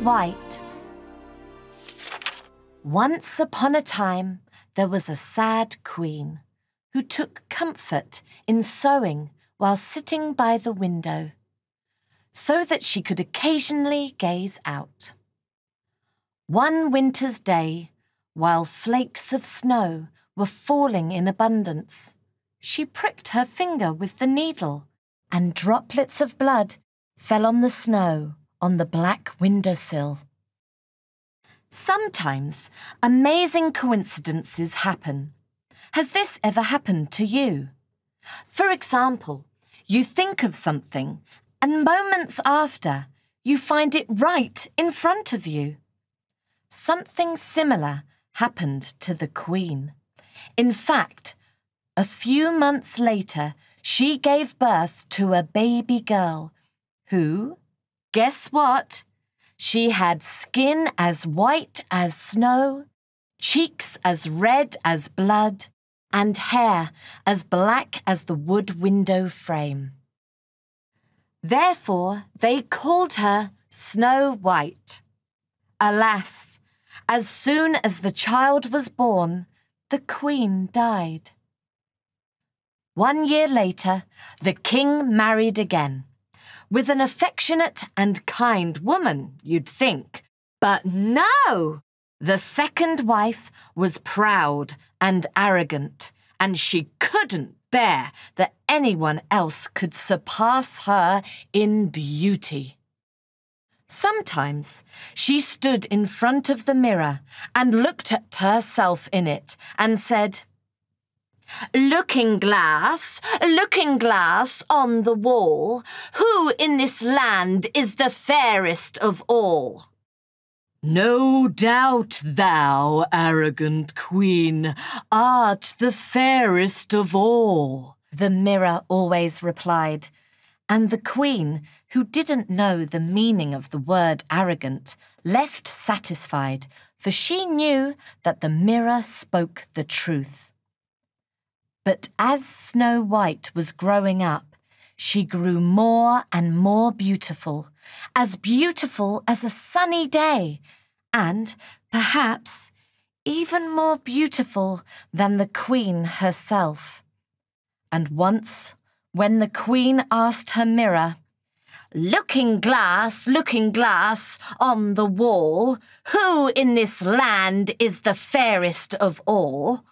White. Once upon a time, there was a sad queen who took comfort in sewing while sitting by the window, so that she could occasionally gaze out. One winter's day, while flakes of snow were falling in abundance, she pricked her finger with the needle, and droplets of blood fell on the snow on the black windowsill. Sometimes amazing coincidences happen. Has this ever happened to you? For example, you think of something, and moments after, you find it right in front of you. Something similar happened to the Queen. In fact, a few months later, she gave birth to a baby girl who, guess what? She had skin as white as snow, cheeks as red as blood, and hair as black as the wood window frame. Therefore, they called her Snow White. Alas, as soon as the child was born, the Queen died. 1 year later, the king married again, with an affectionate and kind woman, you'd think. But no! The second wife was proud and arrogant, and she couldn't bear that anyone else could surpass her in beauty. Sometimes she stood in front of the mirror and looked at herself in it and said, looking glass on the wall, who in this land is the fairest of all? No doubt thou, arrogant queen, art the fairest of all, the mirror always replied, and the queen, who didn't know the meaning of the word arrogant, left satisfied, for she knew that the mirror spoke the truth. But as Snow White was growing up, she grew more and more beautiful as a sunny day, and, perhaps, even more beautiful than the Queen herself. And once, when the Queen asked her mirror, looking glass on the wall, who in this land is the fairest of all?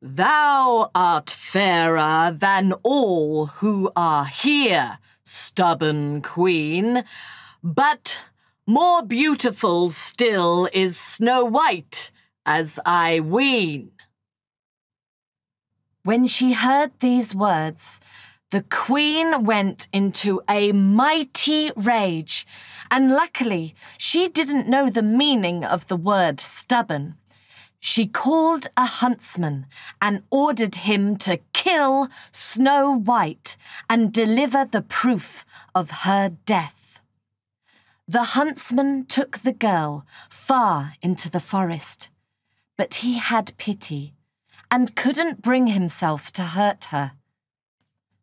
Thou art fairer than all who are here, stubborn queen, but more beautiful still is Snow White, as I ween. When she heard these words, the queen went into a mighty rage, and luckily she didn't know the meaning of the word stubborn. She called a huntsman and ordered him to kill Snow White and deliver the proof of her death. The huntsman took the girl far into the forest, but he had pity and couldn't bring himself to hurt her.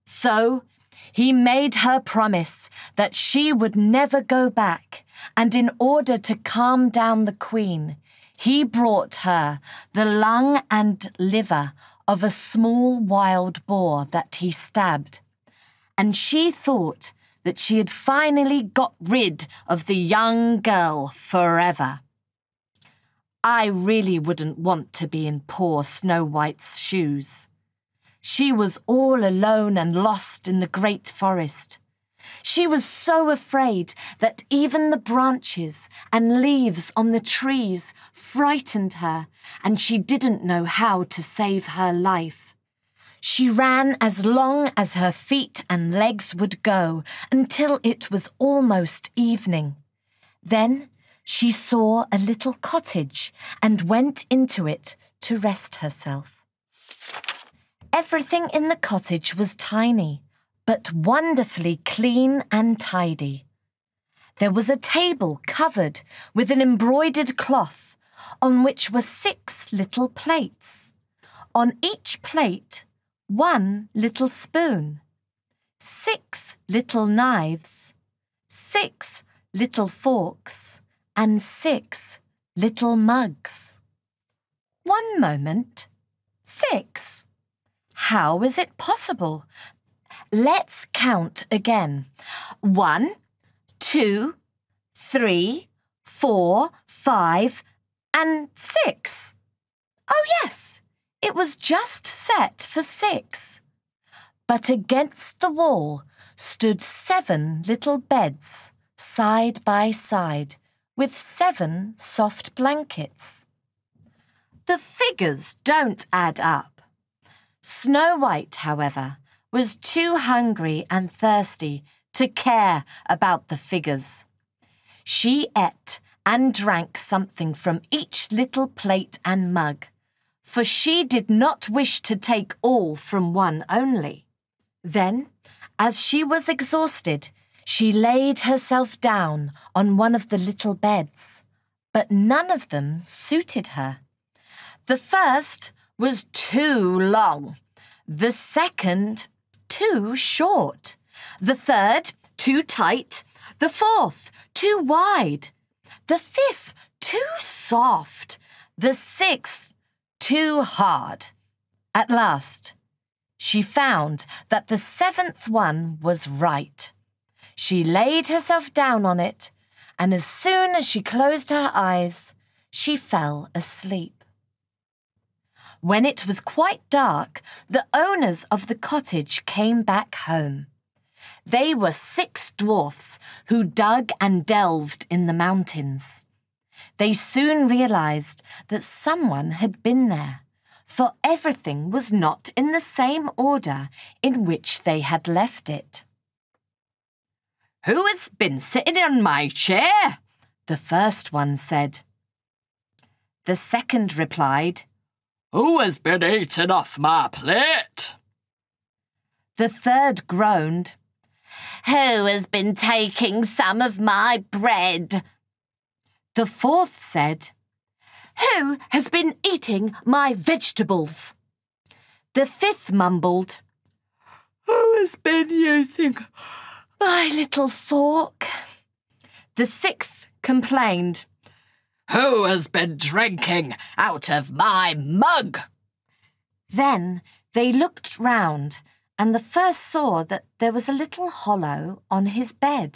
So he made her promise that she would never go back, and in order to calm down the queen, he brought her the lung and liver of a small wild boar that he stabbed, and she thought that she had finally got rid of the young girl forever. I really wouldn't want to be in poor Snow White's shoes. She was all alone and lost in the great forest. She was so afraid that even the branches and leaves on the trees frightened her, and she didn't know how to save her life. She ran as long as her feet and legs would go until it was almost evening. Then she saw a little cottage and went into it to rest herself. Everything in the cottage was tiny, but wonderfully clean and tidy. There was a table covered with an embroidered cloth on which were 6 little plates. On each plate, 1 little spoon, 6 little knives, 6 little forks, and 6 little mugs. One moment. 6. How is it possible? Let's count again. 1, 2, 3, 4, 5, and 6. Oh yes, it was just set for 6. But against the wall stood 7 little beds, side by side, with 7 soft blankets. The figures don't add up. Snow White, however, was too hungry and thirsty to care about the figures. She ate and drank something from each little plate and mug, for she did not wish to take all from one only. Then, as she was exhausted, she laid herself down on one of the little beds, but none of them suited her. The first was too long, the second too short, the third too tight, the fourth too wide, the fifth too soft, the sixth too hard. At last, she found that the 7th one was right. She laid herself down on it, and as soon as she closed her eyes, she fell asleep. When it was quite dark, the owners of the cottage came back home. They were 6 dwarfs who dug and delved in the mountains. They soon realized that someone had been there, for everything was not in the same order in which they had left it. "Who has been sitting on my chair?" the first one said. The second replied, "Who has been eating off my plate?" The third groaned, "Who has been taking some of my bread?" The fourth said, "Who has been eating my vegetables?" The fifth mumbled, "Who has been using my little fork?" The sixth complained, "Who has been drinking out of my mug?" Then they looked round, and the first saw that there was a little hollow on his bed.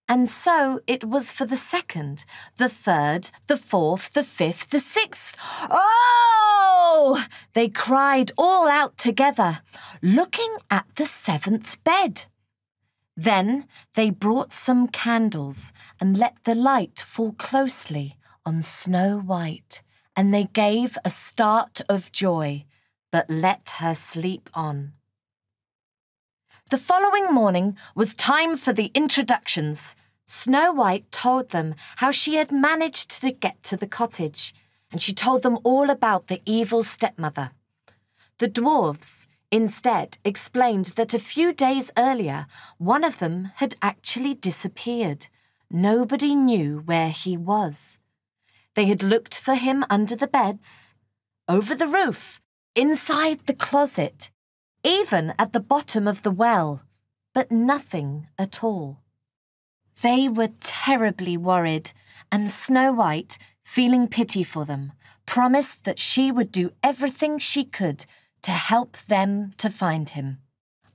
And so it was for the second, the third, the fourth, the fifth, the sixth. "Oh!" they cried all out together, looking at the 7th bed. Then they brought some candles and let the light fall closely on Snow White, and they gave a start of joy, but let her sleep on. The following morning was time for the introductions. Snow White told them how she had managed to get to the cottage, and she told them all about the evil stepmother. The dwarfs, instead, explained that a few days earlier, one of them had actually disappeared. Nobody knew where he was. They had looked for him under the beds, over the roof, inside the closet, even at the bottom of the well, but nothing at all. They were terribly worried, and Snow White, feeling pity for them, promised that she would do everything she could to help them to find him.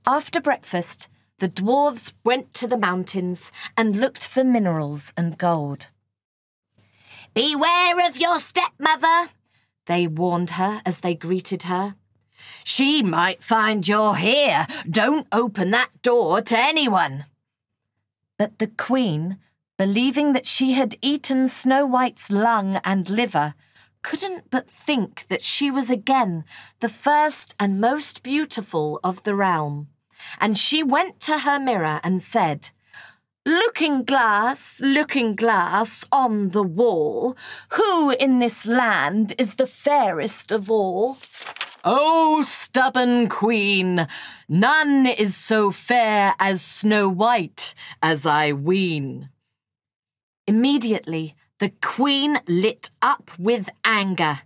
After breakfast, the dwarves went to the mountains and looked for minerals and gold. "Beware of your stepmother," they warned her as they greeted her. "She might find you're here. Don't open that door to anyone." But the Queen, believing that she had eaten Snow White's lung and liver, couldn't but think that she was again the first and most beautiful of the realm. And she went to her mirror and said, looking glass on the wall, who in this land is the fairest of all?" "Oh, stubborn Queen, none is so fair as Snow White, as I ween." Immediately, the Queen lit up with anger,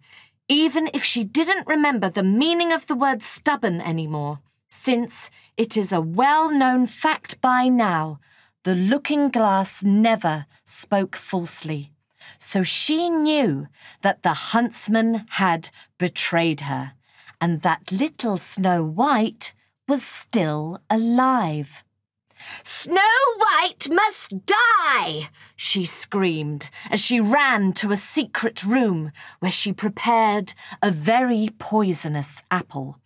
even if she didn't remember the meaning of the word stubborn anymore, since it is a well-known fact by now the looking-glass never spoke falsely, so she knew that the huntsman had betrayed her, and that little Snow White was still alive. "Snow White must die!" she screamed as she ran to a secret room where she prepared a very poisonous apple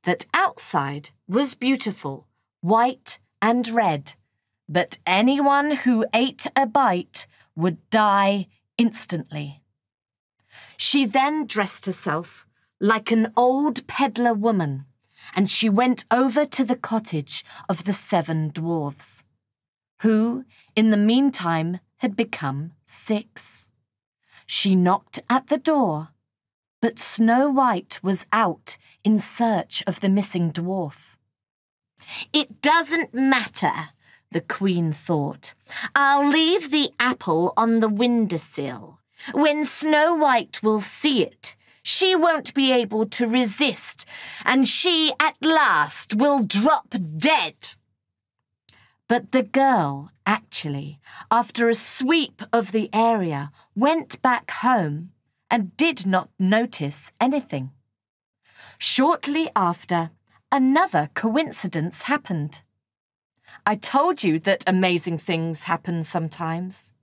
that outside was beautiful, white and red, but anyone who ate a bite would die instantly. She then dressed herself like an old peddler woman, and she went over to the cottage of the 7 dwarfs, who, in the meantime, had become 6. She knocked at the door, but Snow White was out in search of the missing dwarf. "It doesn't matter," the Queen thought. "I'll leave the apple on the windowsill. When Snow White will see it, she won't be able to resist, and she at last will drop dead." But the girl, actually, after a sweep of the area, went back home and did not notice anything. Shortly after, another coincidence happened. I told you that amazing things happen sometimes.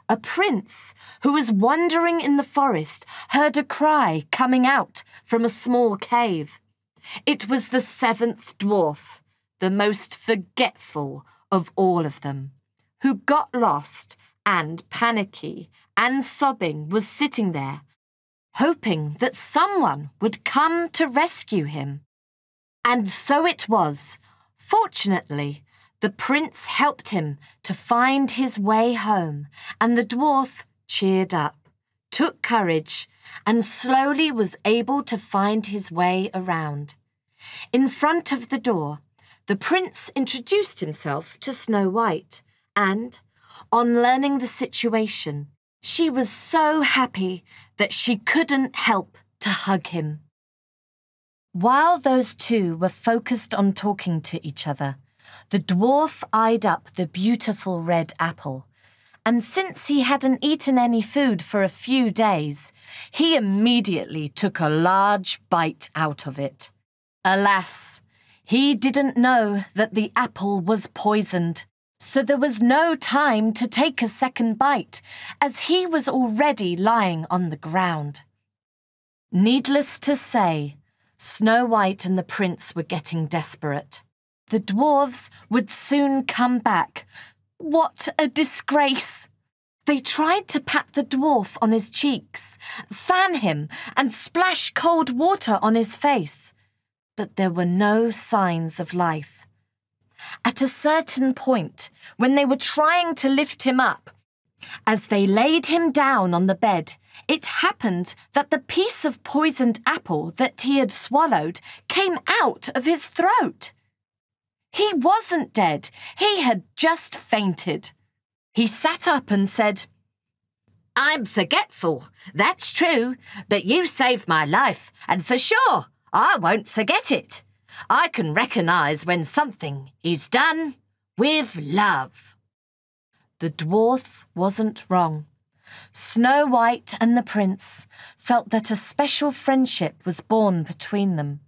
A prince who was wandering in the forest heard a cry coming out from a small cave. It was the 7th dwarf, the most forgetful of all of them, who got lost and panicky and sobbing was sitting there, hoping that someone would come to rescue him. And so it was. Fortunately, the prince helped him to find his way home, and the dwarf cheered up, took courage, and slowly was able to find his way around. In front of the door, the prince introduced himself to Snow White, and, on learning the situation, she was so happy that she couldn't help to hug him. While those two were focused on talking to each other, the dwarf eyed up the beautiful red apple, and since he hadn't eaten any food for a few days, he immediately took a large bite out of it. Alas, he didn't know that the apple was poisoned, so there was no time to take a second bite, as he was already lying on the ground. Needless to say, Snow White and the prince were getting desperate. The dwarves would soon come back. What a disgrace! They tried to pat the dwarf on his cheeks, fan him, and splash cold water on his face, but there were no signs of life. At a certain point, when they were trying to lift him up, as they laid him down on the bed, it happened that the piece of poisoned apple that he had swallowed came out of his throat. He wasn't dead. He had just fainted. He sat up and said, "I'm forgetful, that's true, but you saved my life, and for sure, I won't forget it. I can recognise when something is done with love." The dwarf wasn't wrong. Snow White and the prince felt that a special friendship was born between them,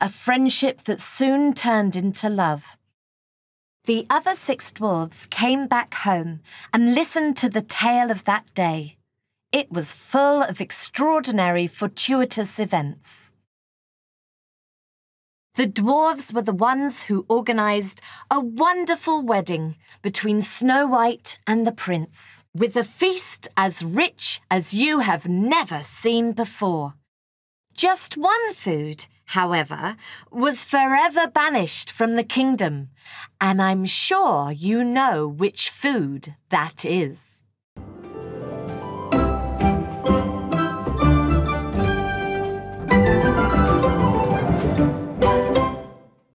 a friendship that soon turned into love. The other 6 dwarfs came back home and listened to the tale of that day. It was full of extraordinary, fortuitous events. The dwarves were the ones who organised a wonderful wedding between Snow White and the prince, with a feast as rich as you have never seen before. Just one food, however, was forever banished from the kingdom, and I'm sure you know which food that is.